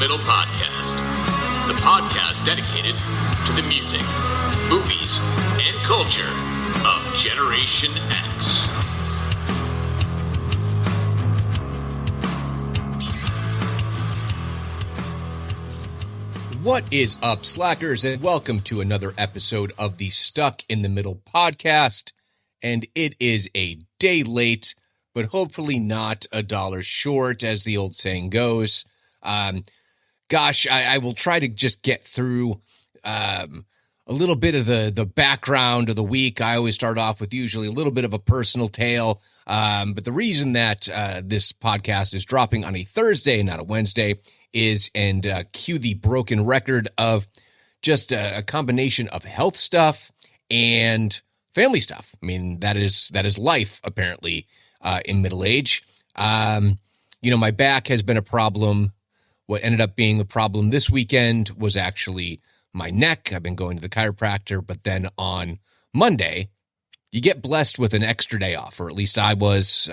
Middle Podcast, the podcast dedicated to the music, movies, and culture of Generation X. What is up, slackers, and welcome to another episode of the Stuck in the Middle podcast. And it is a day late, but hopefully not a dollar short, as the old saying goes. I will try to just get through a little bit of the background of the week. I always start off with usually a little bit of a personal tale. But the reason that this podcast is dropping on a Thursday, not a Wednesday, is, and cue the broken record of just a combination of health stuff and family stuff. I mean, that is life, apparently, in middle age. My back has been a problem. What ended up being a problem this weekend was actually my neck. I've been going to the chiropractor, but then on Monday, you get blessed with an extra day off, or at least I was,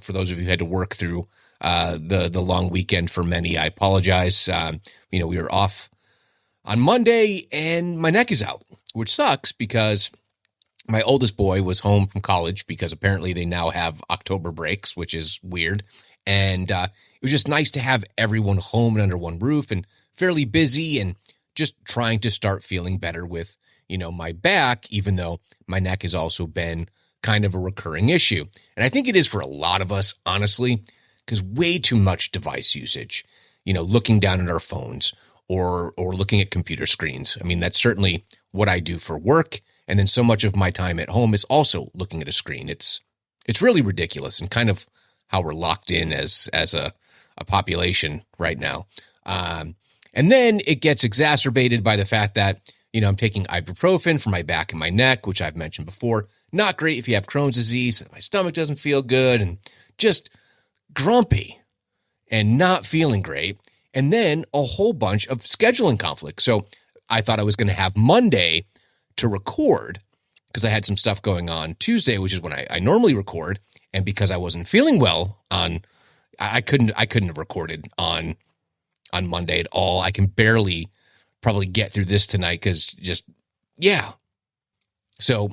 for those of you who had to work through the long weekend. For many, I apologize. We were off on Monday and my neck is out, which sucks because my oldest boy was home from college because apparently they now have October breaks, which is weird. And it was just nice to have everyone home and under one roof and fairly busy and just trying to start feeling better with, my back, even though my neck has also been kind of a recurring issue. And I think it is for a lot of us, honestly, because way too much device usage, looking down at our phones or looking at computer screens. I mean, that's certainly what I do for work. And then so much of my time at home is also looking at a screen. It's really ridiculous and kind of how we're locked in as a population right now. And then it gets exacerbated by the fact that, I'm taking ibuprofen for my back and my neck, which I've mentioned before. Not great if you have Crohn's disease. My stomach doesn't feel good and just grumpy and not feeling great. And then a whole bunch of scheduling conflicts. So I thought I was going to have Monday to record because I had some stuff going on Tuesday, which is when I normally record. And because I wasn't feeling well I couldn't have recorded on Monday at all. I can barely probably get through this tonight because So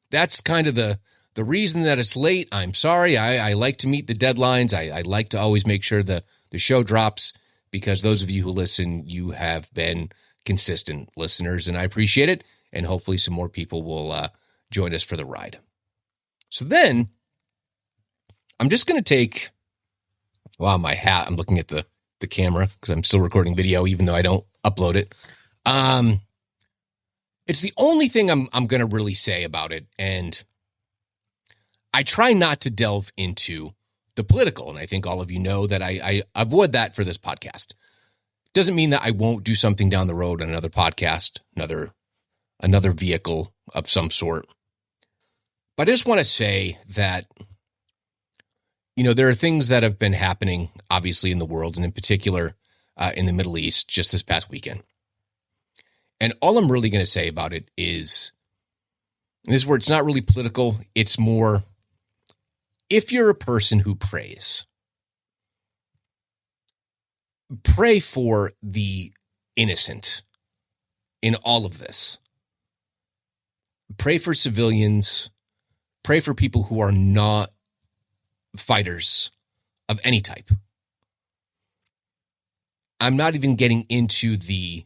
that's kind of the reason that it's late. I'm sorry. I like to meet the deadlines. I like to always make sure the show drops because those of you who listen, you have been consistent listeners and I appreciate it. And hopefully some more people will join us for the ride. So then I'm just going to take, my hat. I'm looking at the camera because I'm still recording video, even though I don't upload it. It's the only thing I'm going to really say about it. And I try not to delve into the political. And I think all of you know that I avoid that for this podcast. Doesn't mean that I won't do something down the road on another podcast, another vehicle of some sort. But I just want to say that, there are things that have been happening, obviously, in the world, and in particular in the Middle East just this past weekend. And all I'm really going to say about it is, and this is where it's not really political, it's more, if you're a person who prays, pray for the innocent in all of this. Pray for civilians. Pray for people who are not fighters of any type. I'm not even getting into the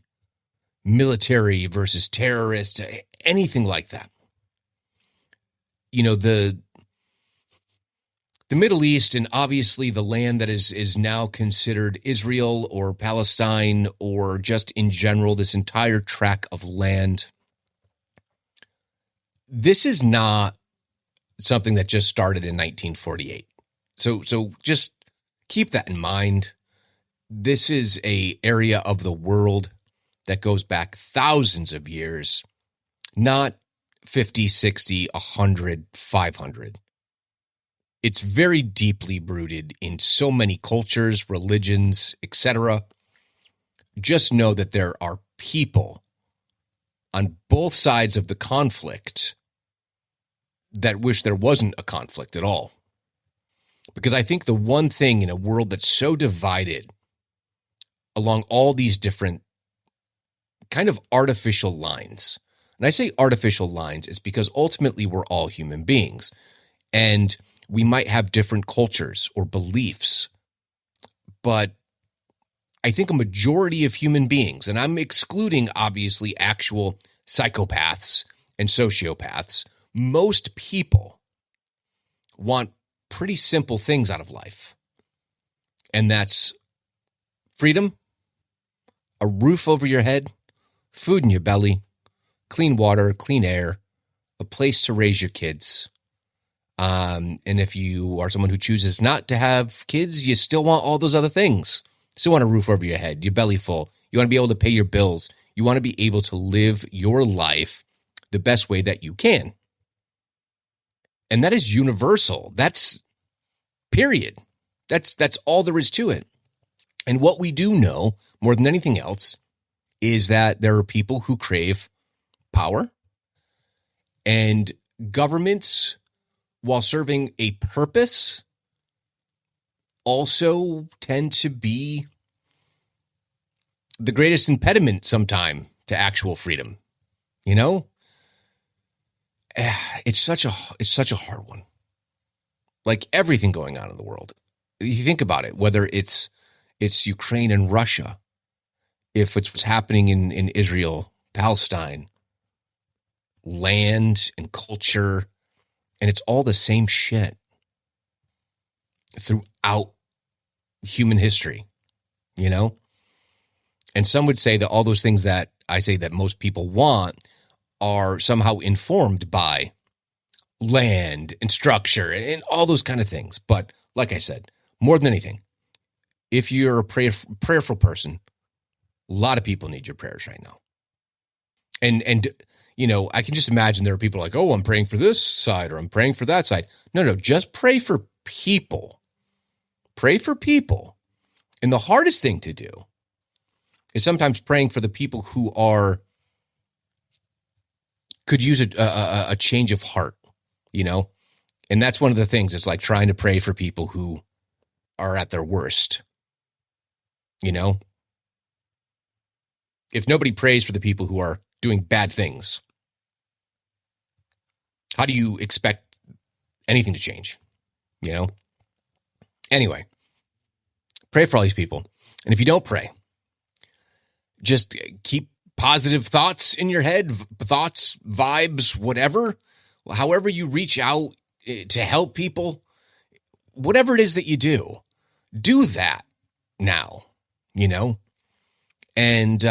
military versus terrorist, anything like that. The Middle East, and obviously the land that is now considered Israel or Palestine, or just in general, this entire tract of land. This is not something that just started in 1948. So just keep that in mind. This is an area of the world that goes back thousands of years, not 50, 60, 100, 500. It's very deeply rooted in so many cultures, religions, etc. Just know that there are people on both sides of the conflict that wish there wasn't a conflict at all. Because I think the one thing in a world that's so divided along all these different kind of artificial lines. And I say artificial lines is because ultimately we're all human beings, and we might have different cultures or beliefs, but I think a majority of human beings, and I'm excluding obviously actual psychopaths and sociopaths, most people want pretty simple things out of life. And that's freedom, a roof over your head, food in your belly, clean water, clean air, a place to raise your kids. And if you are someone who chooses not to have kids, you still want all those other things. Still want a roof over your head, your belly full. You want to be able to pay your bills. You want to be able to live your life the best way that you can. And that is universal. That's period. That's all there is to it. And what we do know more than anything else is that there are people who crave power, and governments, while serving a purpose, also tend to be the greatest impediment sometime to actual freedom. You know, it's such a hard one. Like everything going on in the world, you think about it, whether it's Ukraine and Russia, if it's what's happening in Israel, Palestine, land and culture, and it's all the same shit throughout human history, you know? And some would say that all those things that I say that most people want are somehow informed by land and structure and all those kind of things. But like I said, more than anything, if you're a prayerful person, a lot of people need your prayers right now. And you know, I can just imagine there are people like, oh, I'm praying for this side or I'm praying for that side. No, just pray for people. Pray for people. And the hardest thing to do is sometimes praying for the people who could use a change of heart, you know? And that's one of the things. It's like trying to pray for people who are at their worst, you know? If nobody prays for the people who are doing bad things, how do you expect anything to change, you know? Anyway, pray for all these people. And if you don't pray, just keep positive thoughts in your head, thoughts, vibes, whatever, however you reach out to help people, whatever it is that you do that now, you know? And,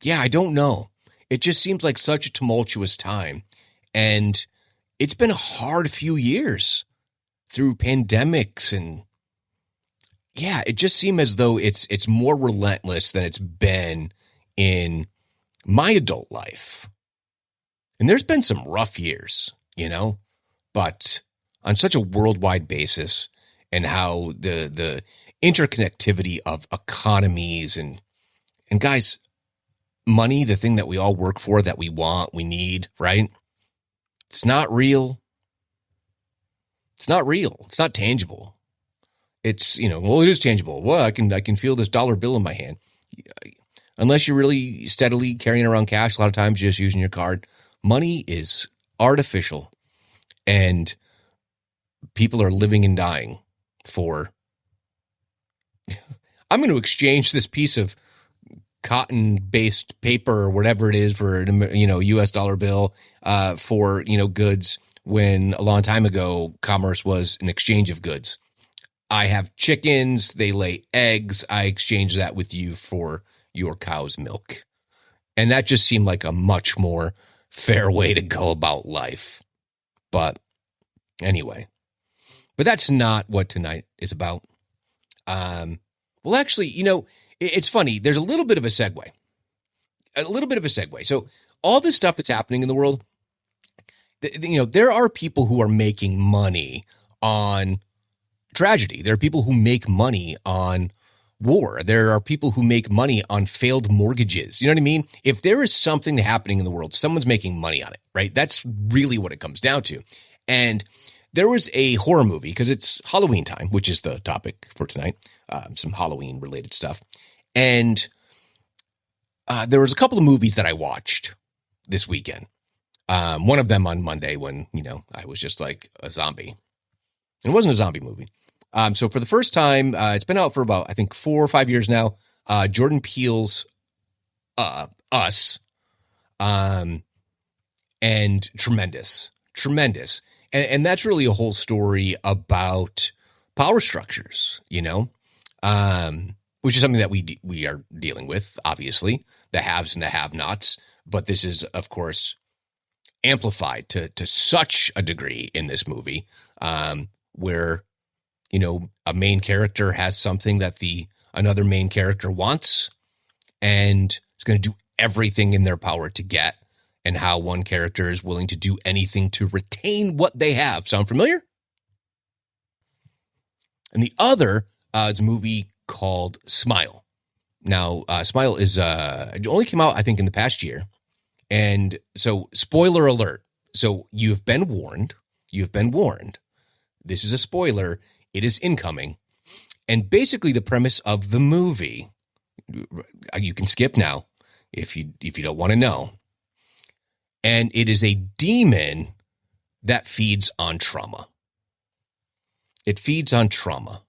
yeah, I don't know. It just seems like such a tumultuous time. And it's been a hard few years through pandemics. And yeah, it just seemed as though it's more relentless than it's been in my adult life. And there's been some rough years, you know, but on such a worldwide basis, and how the interconnectivity of economies and guys, money, the thing that we all work for, that we want, we need, right? It's not real. It's not real. It's not tangible. It's, you know, well, it is tangible. Well, I can feel this dollar bill in my hand. Unless you're really steadily carrying around cash, a lot of times just using your card. Money is artificial, and people are living and dying for, I'm going to exchange this piece of cotton-based paper or whatever it is for, you know, U.S. dollar bill for, you know, goods, when a long time ago commerce was an exchange of goods. I have chickens, they lay eggs, I exchange that with you for your cow's milk. And that just seemed like a much more fair way to go about life. But anyway, but that's not what tonight is about. Well, actually, you know, it's funny. There's a little bit of a segue. So all this stuff that's happening in the world, you know, there are people who are making money on tragedy. There are people who make money on war. There are people who make money on failed mortgages. You know what I mean? If there is something happening in the world, someone's making money on it, right? That's really what it comes down to. And there was a horror movie, because it's Halloween time, which is the topic for tonight. some Halloween related stuff. And there was a couple of movies that I watched this weekend. One of them on Monday when, I was just like a zombie. It wasn't a zombie movie. So for the first time, it's been out for about, I think, 4 or 5 years now. Jordan Peele's Us, and tremendous. And that's really a whole story about power structures, which is something that we are dealing with, obviously, the haves and the have-nots. But this is, of course, amplified to such a degree in this movie, where, a main character has something that another main character wants and is going to do everything in their power to get, and how one character is willing to do anything to retain what they have. Sound familiar? And the other is a movie called Smile. Now, Smile it only came out, I think, in the past year. And so, spoiler alert. So you've been warned. This is a spoiler. It is incoming. And basically the premise of the movie, you can skip now if you don't want to know. And it is a demon that feeds on trauma. It feeds on trauma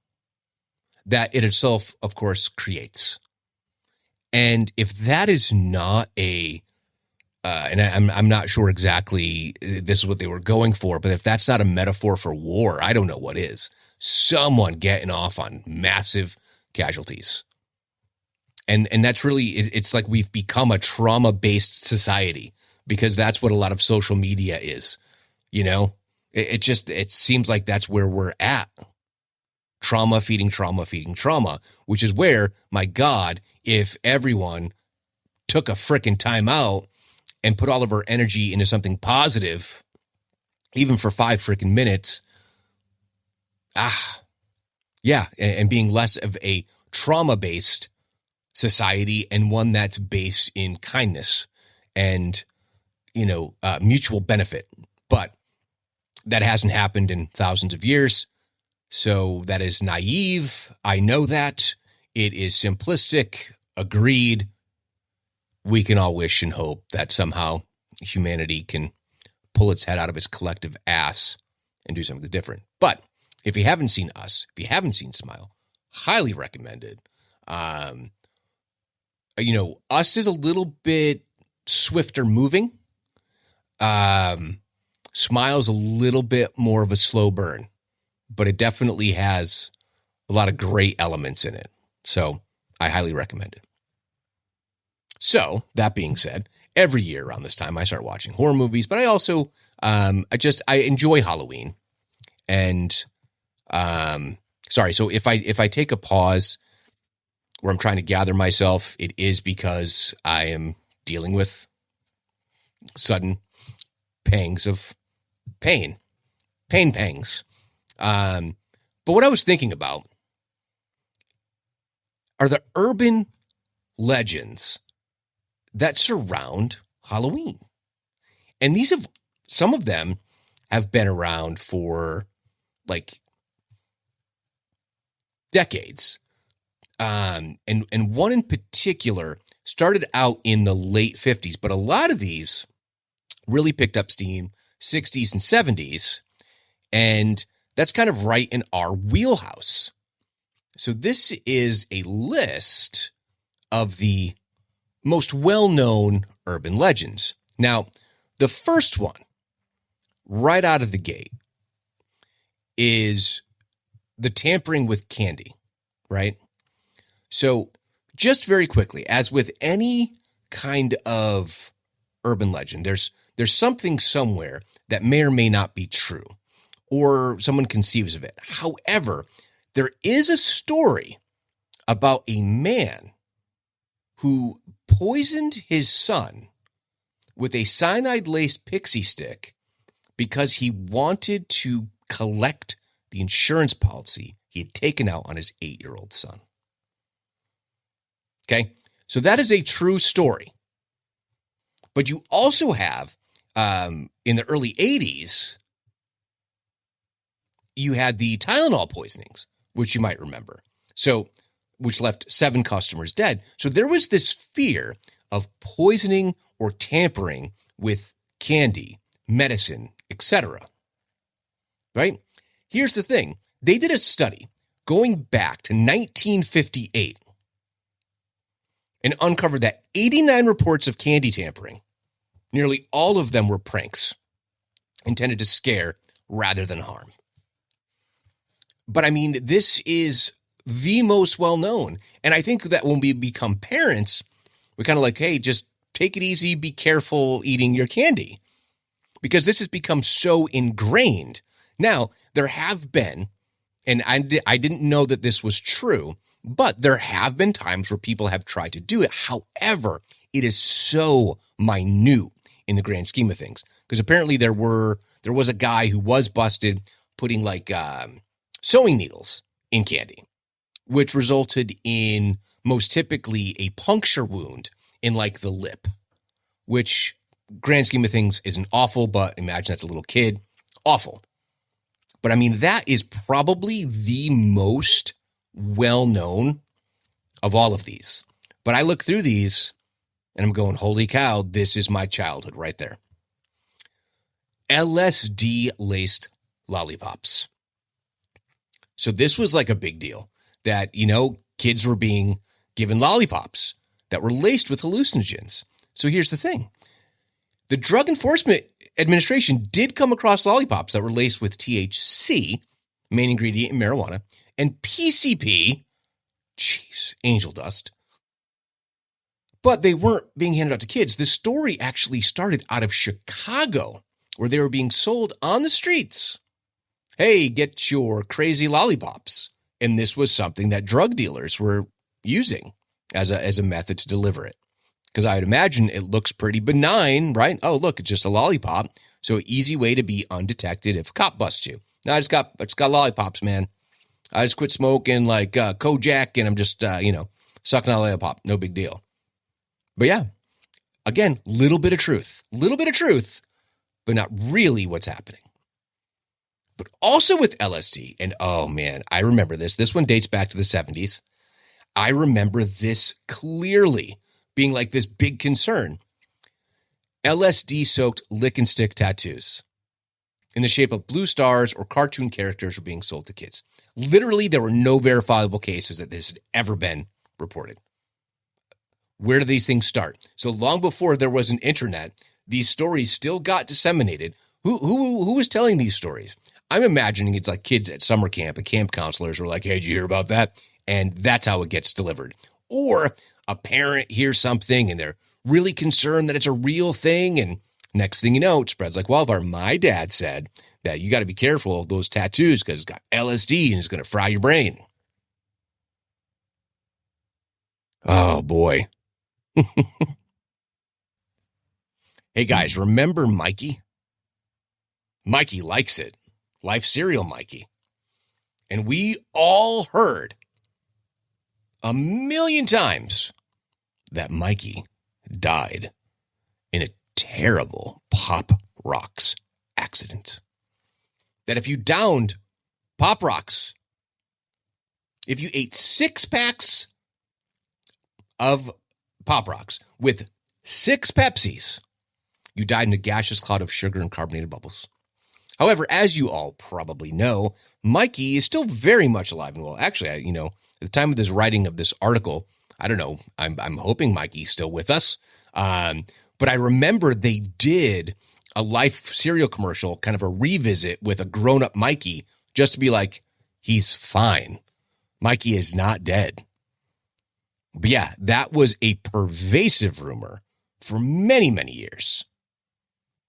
that it itself, of course, creates. And if that is not and I'm not sure exactly this is what they were going for, but if that's not a metaphor for war, I don't know what is. Someone getting off on massive casualties. And that's really, it's like we've become a trauma-based society, because that's what a lot of social media is. It seems like that's where we're at. Trauma feeding trauma, which is where, my God, if everyone took a frickin' time out and put all of our energy into something positive, even for 5 frickin' minutes, and being less of a trauma-based society and one that's based in kindness and, mutual benefit. But that hasn't happened in thousands of years. So that is naive. I know that. It is simplistic. Agreed. We can all wish and hope that somehow humanity can pull its head out of its collective ass and do something different. But if you haven't seen Us, if you haven't seen Smile, highly recommended. Us is a little bit swifter moving. Smile's a little bit more of a slow burn, but it definitely has a lot of great elements in it. So I highly recommend it. So that being said, every year around this time, I start watching horror movies, but I also, I enjoy Halloween. And, so if I take a pause where I'm trying to gather myself, it is because I am dealing with sudden pangs of pangs. But what I was thinking about are the urban legends that surround Halloween. And some of them have been around for like decades. And one in particular started out in the late 50s, but a lot of these really picked up steam 60s and 70s. And that's kind of right in our wheelhouse. So this is a list of the most well-known urban legends. Now, the first one, right out of the gate, is the tampering with candy, right? So just very quickly, as with any kind of urban legend, there's something somewhere that may or may not be true, or someone conceives of it. However, there is a story about a man who poisoned his son with a cyanide-laced pixie stick because he wanted to collect the insurance policy he had taken out on his 8-year-old son. Okay, so that is a true story. But you also have, in the early 80s, you had the Tylenol poisonings, which you might remember. So, which left 7 customers dead. So there was this fear of poisoning or tampering with candy, medicine, etc. Right? Here's the thing. They did a study going back to 1958 and uncovered that 89 reports of candy tampering, nearly all of them were pranks intended to scare rather than harm. But I mean, this is the most well-known. And I think that when we become parents, we're kind of like, hey, just take it easy, be careful eating your candy. Because this has become so ingrained. Now, there have been, and I didn't know that this was true, but there have been times where people have tried to do it. However, it is so minute in the grand scheme of things. Because apparently there was a guy who was busted putting like sewing needles in candy, which resulted in most typically a puncture wound in like the lip, which grand scheme of things isn't awful, but imagine that's a little kid. Awful. But I mean, that is probably the most well-known of all of these. But I look through these and I'm going, holy cow, this is my childhood right there. LSD-laced lollipops. So this was like a big deal that, kids were being given lollipops that were laced with hallucinogens. So here's the thing. The Drug Enforcement Administration did come across lollipops that were laced with THC, main ingredient in marijuana, and PCP, angel dust. But they weren't being handed out to kids. This story actually started out of Chicago, where they were being sold on the streets. Hey, get your crazy lollipops. And this was something that drug dealers were using as a method to deliver it. Because I would imagine it looks pretty benign, right? Oh, look, it's just a lollipop. So an easy way to be undetected if a cop busts you. No, I just got lollipops, man. I just quit smoking like Kojak and I'm just, sucking on a lollipop. No big deal. But yeah, again, little bit of truth, but not really what's happening. But also with LSD, and oh man, I remember this. This one dates back to the 70s. I remember this clearly being like this big concern. LSD-soaked lick and stick tattoos in the shape of blue stars or cartoon characters were being sold to kids. Literally, there were no verifiable cases that this had ever been reported. Where do these things start? So long before there was an internet, these stories still got disseminated. Who was telling these stories? I'm imagining it's like kids at summer camp and camp counselors were like, hey, did you hear about that? And that's how it gets delivered. Or a parent hears something and they're really concerned that it's a real thing. And next thing you know, it spreads like wildfire. My dad said that you got to be careful of those tattoos because it's got LSD and it's going to fry your brain. Oh, boy. Hey, guys, remember Mikey? Mikey likes it. Life cereal Mikey. And we all heard a million times that Mikey died in a terrible Pop Rocks accident. That if you downed Pop Rocks, if you ate 6 packs of Pop Rocks with 6 Pepsis, you died in a gaseous cloud of sugar and carbonated bubbles. However, as you all probably know, Mikey is still very much alive and well. Actually, at the time of this writing of this article, I don't know. I'm hoping Mikey's still with us. But I remember they did a Life cereal commercial, kind of a revisit with a grown-up Mikey, just to be like, he's fine. Mikey is not dead. But yeah, that was a pervasive rumor for many, many years.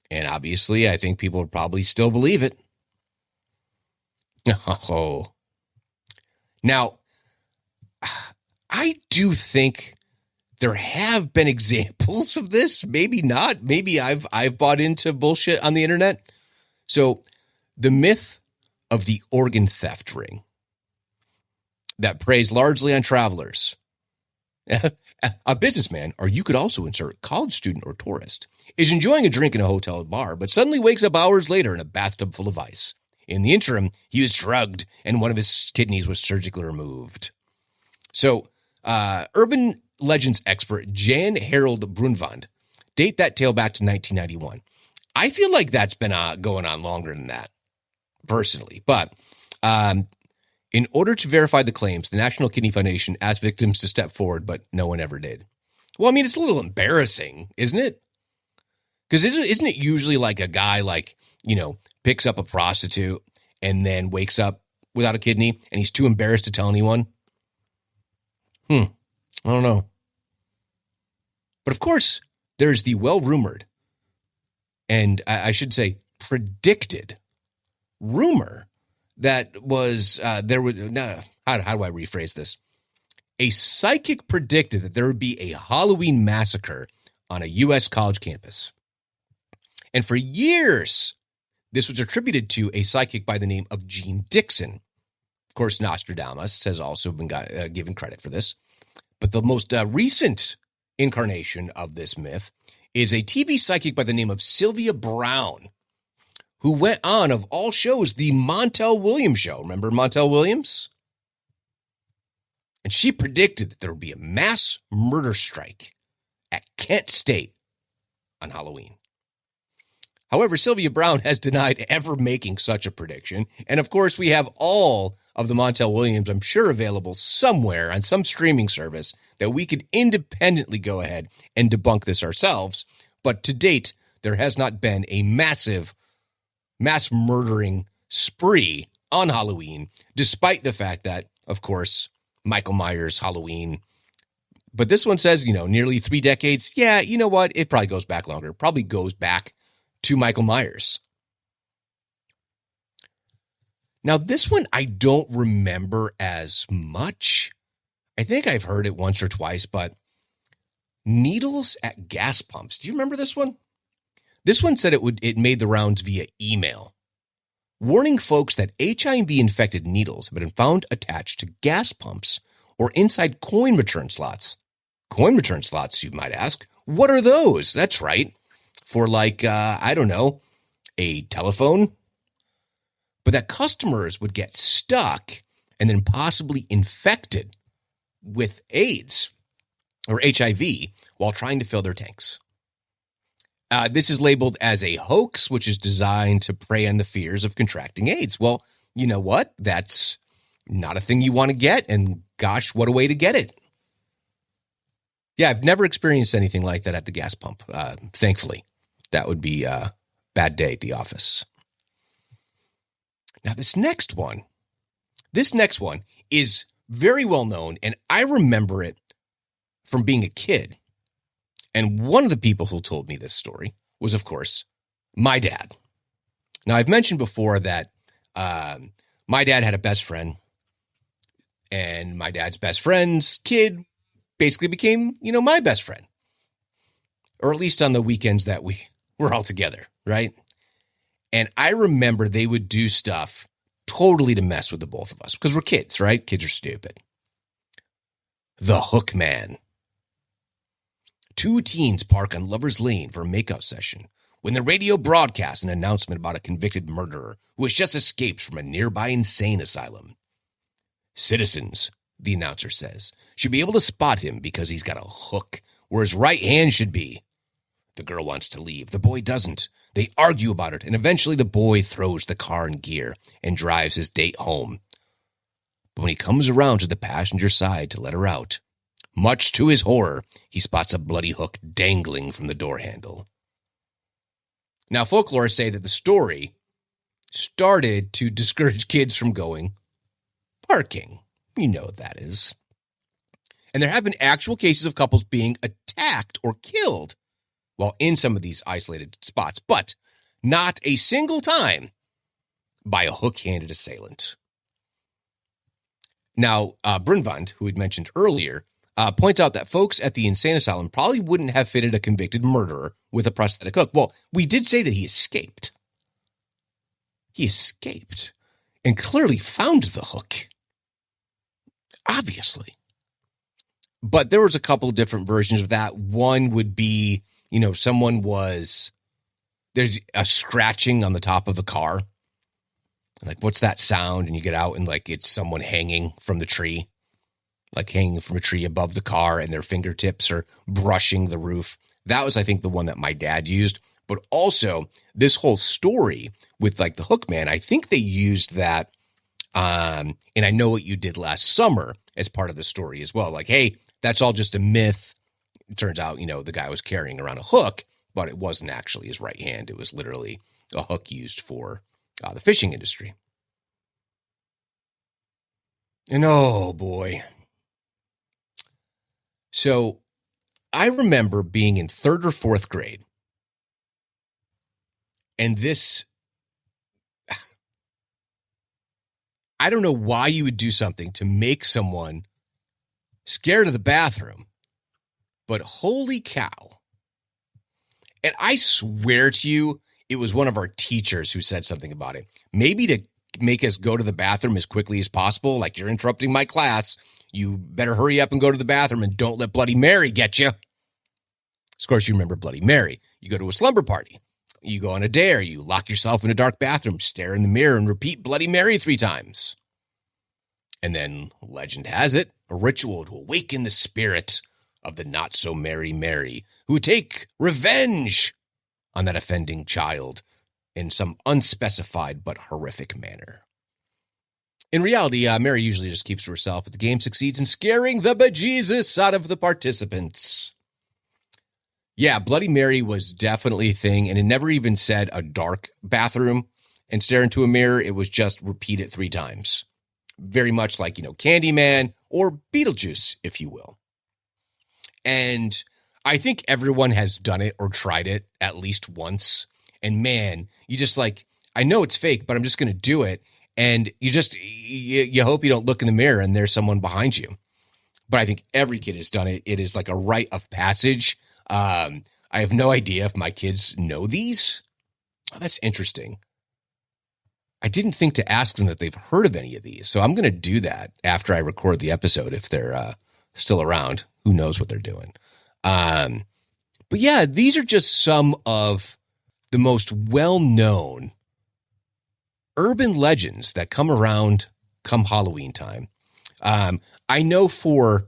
And obviously, I think people would probably still believe it. Oh. Now, I do think there have been examples of this. Maybe not. Maybe I've bought into bullshit on the internet. So the myth of the organ theft ring that preys largely on travelers. A businessman, or you could also insert college student or tourist, is enjoying a drink in a hotel bar, but suddenly wakes up hours later in a bathtub full of ice. In the interim, he was drugged and one of his kidneys was surgically removed. So, urban legends expert Jan Harold Brunvand date that tale back to 1991. I feel like that's been going on longer than that, personally. But in order to verify the claims, the National Kidney Foundation asked victims to step forward, but no one ever did. Well, I mean, it's a little embarrassing, isn't it? Because isn't it usually like a guy picks up a prostitute and then wakes up without a kidney and he's too embarrassed to tell anyone? I don't know. But of course, there's the well-rumored, and I should say predicted, rumor that was how do I rephrase this? A psychic predicted that there would be a Halloween massacre on a U.S. college campus. And for years, this was attributed to a psychic by the name of Jean Dixon. Of course, Nostradamus has also been given credit for this. But the most recent incarnation of this myth is a TV psychic by the name of Sylvia Browne, who went on, of all shows, the Montel Williams show. Remember Montel Williams? And she predicted that there would be a mass murder strike at Kent State on Halloween. However, Sylvia Browne has denied ever making such a prediction. And of course, we have all of the Montel Williams, I'm sure, available somewhere on some streaming service that we could independently go ahead and debunk this ourselves. But to date, there has not been a massive mass murdering spree on Halloween, despite the fact that, of course, Michael Myers, Halloween. But this one says, nearly 3 decades. Yeah, you know what? It probably goes back longer. It probably goes back to Michael Myers. Now, this one I don't remember as much. I think I've heard it once or twice, but needles at gas pumps. Do you remember this one? This one said it made the rounds via email, warning folks that HIV-infected needles have been found attached to gas pumps or inside coin return slots. Coin return slots, you might ask. What are those? That's right. For I don't know, a telephone. But that customers would get stuck and then possibly infected with AIDS or HIV while trying to fill their tanks. This is labeled as a hoax, which is designed to prey on the fears of contracting AIDS. Well, you know what? That's not a thing you want to get. And gosh, what a way to get it. Yeah, I've never experienced anything like that at the gas pump, thankfully. That would be a bad day at the office. Now, this next one is very well known, and I remember it from being a kid. And one of the people who told me this story was, of course, my dad. Now, I've mentioned before that my dad had a best friend, and my dad's best friend's kid basically became, my best friend. Or at least on the weekends that we were all together, right? And I remember they would do stuff totally to mess with the both of us because we're kids, right? Kids are stupid. The Hook Man. 2 teens park on Lover's Lane for a makeout session when the radio broadcasts an announcement about a convicted murderer who has just escaped from a nearby insane asylum. Citizens, the announcer says, should be able to spot him because he's got a hook where his right hand should be. The girl wants to leave. The boy doesn't. They argue about it, and eventually the boy throws the car in gear and drives his date home. But when he comes around to the passenger side to let her out, much to his horror, he spots a bloody hook dangling from the door handle. Now, folklore say that the story started to discourage kids from going parking. You know what that is. And there have been actual cases of couples being attacked or killed while in some of these isolated spots, but not a single time by a hook-handed assailant. Now, Brunvand, who had mentioned earlier, points out that folks at the insane asylum probably wouldn't have fitted a convicted murderer with a prosthetic hook. Well, we did say that he escaped. He escaped and clearly found the hook. Obviously. But there was a couple of different versions of that. One would be, there's a scratching on the top of the car. Like, what's that sound? And you get out and it's someone hanging from the tree. like hanging from a tree above the car and their fingertips are brushing the roof. That was, I think, the one that my dad used. But also this whole story with like the hook man, I think they used that. And I Know What You Did Last Summer as part of the story as well. Like, hey, that's all just a myth. It turns out, the guy was carrying around a hook, but it wasn't actually his right hand. It was literally a hook used for the fishing industry. And oh boy. So I remember being in 3rd or 4th grade. And this, I don't know why you would do something to make someone scared of the bathroom, but holy cow. And I swear to you, it was one of our teachers who said something about it. Maybe to make us go to the bathroom as quickly as possible. Like, you're interrupting my class. You better hurry up and go to the bathroom and don't let Bloody Mary get you. Of course, you remember Bloody Mary. You go to a slumber party. You go on a dare. You lock yourself in a dark bathroom, stare in the mirror, and repeat Bloody Mary 3 times. And then, legend has it, a ritual to awaken the spirit of the not-so-merry Mary, who would take revenge on that offending child in some unspecified but horrific manner. In reality, Mary usually just keeps to herself, but the game succeeds in scaring the bejesus out of the participants. Yeah, Bloody Mary was definitely a thing, and it never even said a dark bathroom and stare into a mirror. It was just repeat it 3 times. Very much like, Candyman or Beetlejuice, if you will. And I think everyone has done it or tried it at least once. And man, you just like, I know it's fake, but I'm just going to do it. And you hope you don't look in the mirror and there's someone behind you. But I think every kid has done it. It is like a rite of passage. I have no idea if my kids know these. Oh, that's interesting. I didn't think to ask them that they've heard of any of these. So I'm going to do that after I record the episode if they're still around. Who knows what they're doing. But yeah, these are just some of the most well-known urban legends that come around come Halloween time. I know for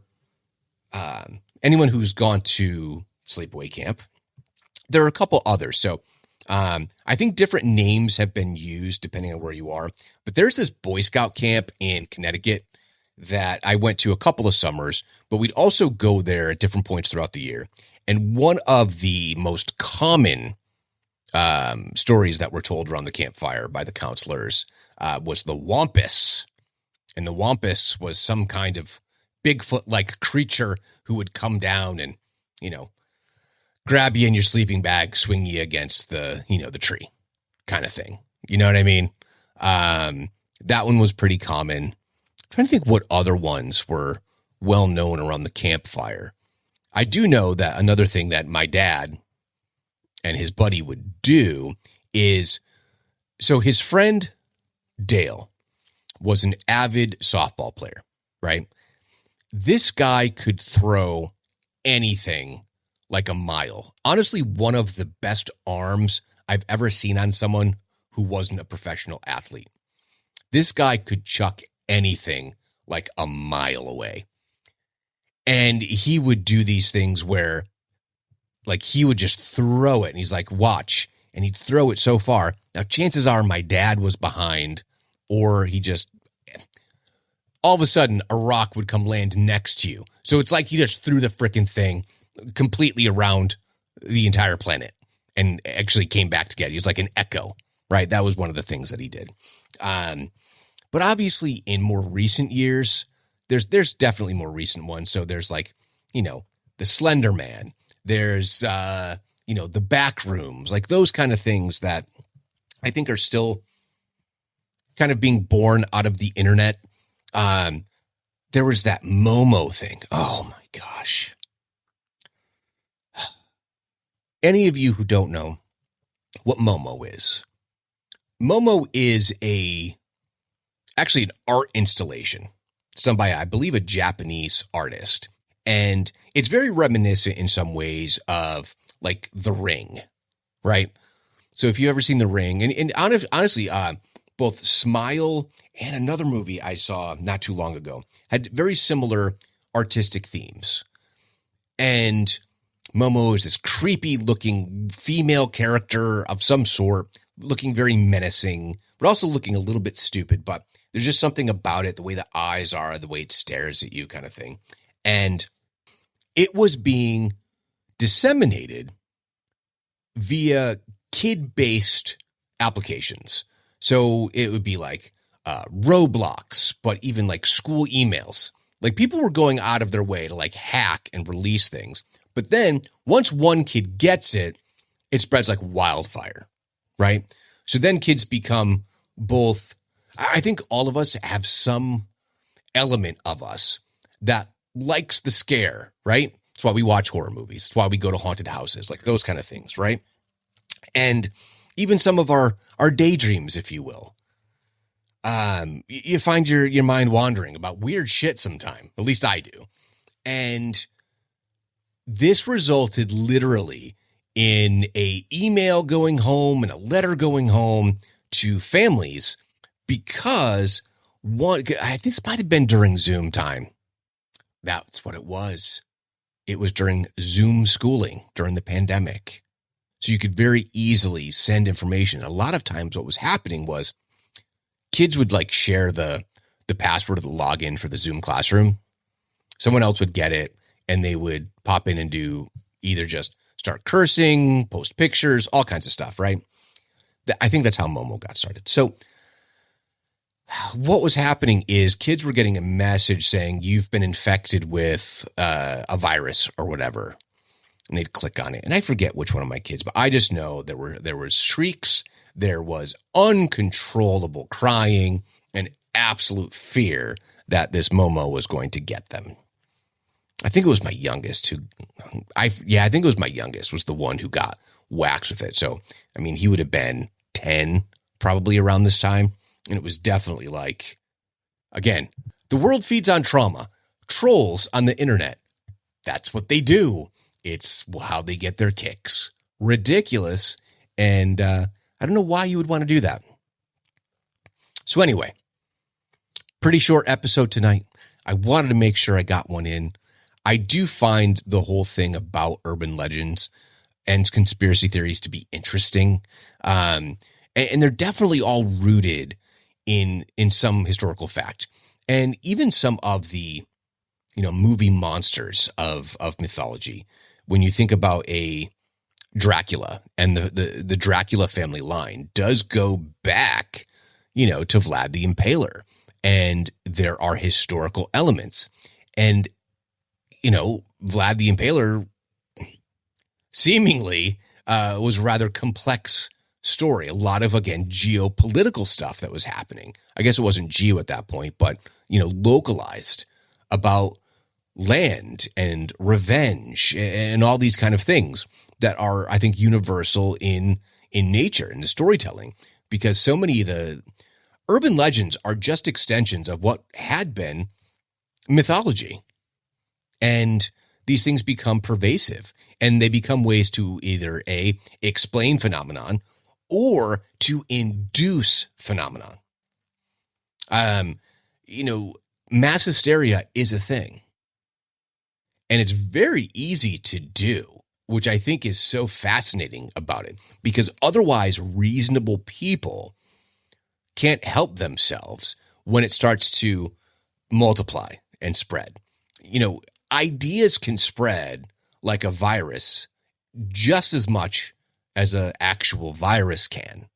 anyone who's gone to sleepaway camp, there are a couple others. So I think different names have been used depending on where you are. But there's this Boy Scout camp in Connecticut that I went to a couple of summers, but we'd also go there at different points throughout the year. And one of the most common stories that were told around the campfire by the counselors was the Wampus. And the Wampus was some kind of Bigfoot-like creature who would come down and, grab you in your sleeping bag, swing you against the tree kind of thing. You know what I mean? That one was pretty common. I'm trying to think what other ones were well known around the campfire. I do know that another thing that my dad and his buddy would do is, so his friend Dale was an avid softball player, right? This guy could throw anything like a mile. Honestly, one of the best arms I've ever seen on someone who wasn't a professional athlete. This guy could chuck anything like a mile away. And he would do these things where like he would just throw it and he's like, watch. And he'd throw it so far. Now, chances are my dad was behind, or he just, all of a sudden a rock would come land next to you. So it's like he just threw the freaking thing completely around the entire planet and actually came back together. He was like an echo, right? That was one of the things that he did. But obviously in more recent years, there's definitely more recent ones. So there's like, the Slender Man, there's, the back rooms, like those kind of things that I think are still kind of being born out of the internet. There was that Momo thing. Oh my gosh. Any of you who don't know what Momo is actually an art installation. It's done by, I believe, a Japanese artist. And it's very reminiscent in some ways of like The Ring, right? So if you've ever seen The Ring, and honestly, both Smile and another movie I saw not too long ago had very similar artistic themes. And Momo is this creepy looking female character of some sort, looking very menacing, but also looking a little bit stupid. But there's just something about it, the way the eyes are, the way it stares at you kind of thing. And it was being disseminated via kid-based applications. So it would be like Roblox, but even like school emails. Like people were going out of their way to like hack and release things. But then once one kid gets it, it spreads like wildfire, right? So then kids become both, I think all of us have some element of us that likes the scare, right? That's why we watch horror movies. That's why we go to haunted houses, like those kind of things, right? And even some of our daydreams, if you will. You find your mind wandering about weird shit sometime. At least I do. And this resulted literally in a email going home and a letter going home to families because this might have been during Zoom time. That's what it was. It was during Zoom schooling during the pandemic. So you could very easily send information. A lot of times what was happening was kids would like share the password of the login for the Zoom classroom. Someone else would get it and they would pop in and do either just start cursing, post pictures, all kinds of stuff, right? I think that's how Momo got started. So what was happening is kids were getting a message saying you've been infected with a virus or whatever. And they'd click on it. And I forget which one of my kids, but I just know there were shrieks. There was uncontrollable crying and absolute fear that this Momo was going to get them. I think it was my youngest I think it was my youngest was the one who got whacked with it. So, I mean, he would have been 10 probably around this time. And it was definitely like, again, the world feeds on trauma. Trolls on the internet. That's what they do. It's how they get their kicks. Ridiculous. And I don't know why you would want to do that. So anyway, pretty short episode tonight. I wanted to make sure I got one in. I do find the whole thing about urban legends and conspiracy theories to be interesting. And they're definitely all rooted in some historical fact. And even some of the, movie monsters of mythology. When you think about a Dracula and the Dracula family line does go back, to Vlad the Impaler. And there are historical elements. And, Vlad the Impaler seemingly was a rather complex story. A lot of, again, geopolitical stuff that was happening. I guess it wasn't geo at that point, but, localized about land and revenge and all these kind of things that are, I think, universal in nature and the storytelling, because so many of the urban legends are just extensions of what had been mythology. And these things become pervasive and they become ways to either explain phenomenon or to induce phenomenon. Mass hysteria is a thing. And it's very easy to do, which I think is so fascinating about it, because otherwise reasonable people can't help themselves when it starts to multiply and spread. Ideas can spread like a virus just as much as an actual virus can.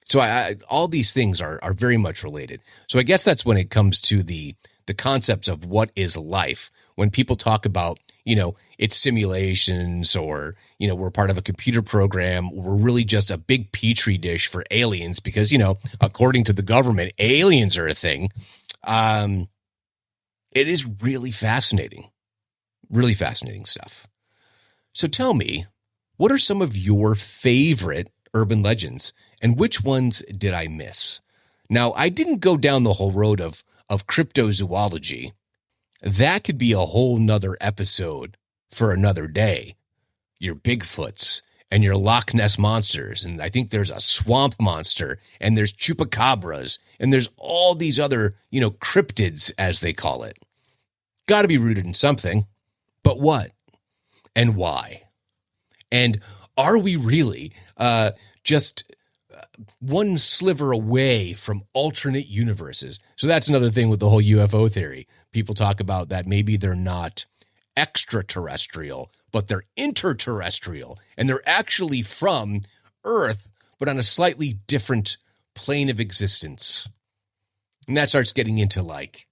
So all these things are very much related. So I guess that's when it comes to the concepts of what is life. When people talk about, it's simulations or, we're part of a computer program, we're really just a big petri dish for aliens because, according to the government, aliens are a thing. It is really fascinating stuff. So tell me, what are some of your favorite urban legends and which ones did I miss? Now, I didn't go down the whole road of cryptozoology. That could be a whole nother episode for another day. Your Bigfoots and your Loch Ness monsters. And I think there's a swamp monster and there's chupacabras and there's all these other, cryptids, as they call it. got to be rooted in something, but what and why? And are we really just one sliver away from alternate universes? So that's another thing with the whole UFO theory. People talk about that maybe they're not extraterrestrial, but they're interterrestrial, and they're actually from Earth, but on a slightly different plane of existence. And that starts getting into like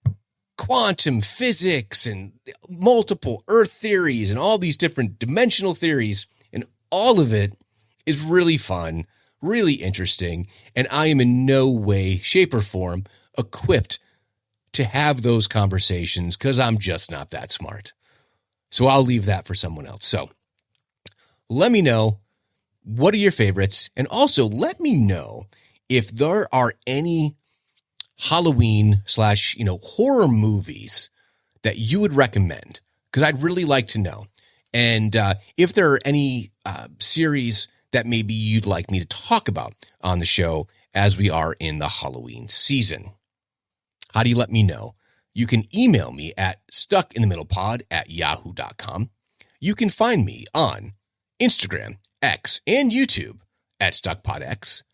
quantum physics and multiple Earth theories and all these different dimensional theories. And all of it is really fun, really interesting. And I am in no way, shape, or form equipped to have those conversations because I'm just not that smart. So I'll leave that for someone else. So let me know, what are your favorites? And also let me know if there are any Halloween / horror movies that you would recommend, because I'd really like to know. And if there are any series that maybe you'd like me to talk about on the show as we are in the Halloween season. How do you let me know? You can email me at stuckinthemiddlepod@yahoo.com. You can find me on Instagram, X, and YouTube at StuckPodX.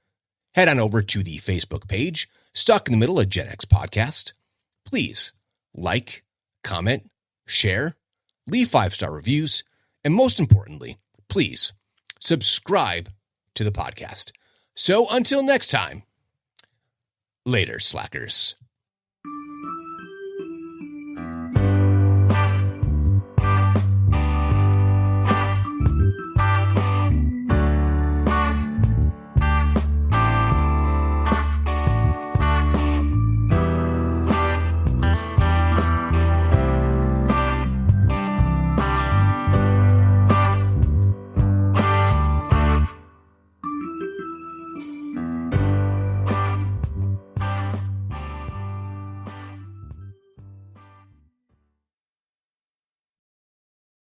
Head on over to the Facebook page, Stuck in the Middle, a Gen X podcast. Please like, comment, share, leave 5-star reviews, and most importantly, please subscribe to the podcast. So until next time, later, slackers.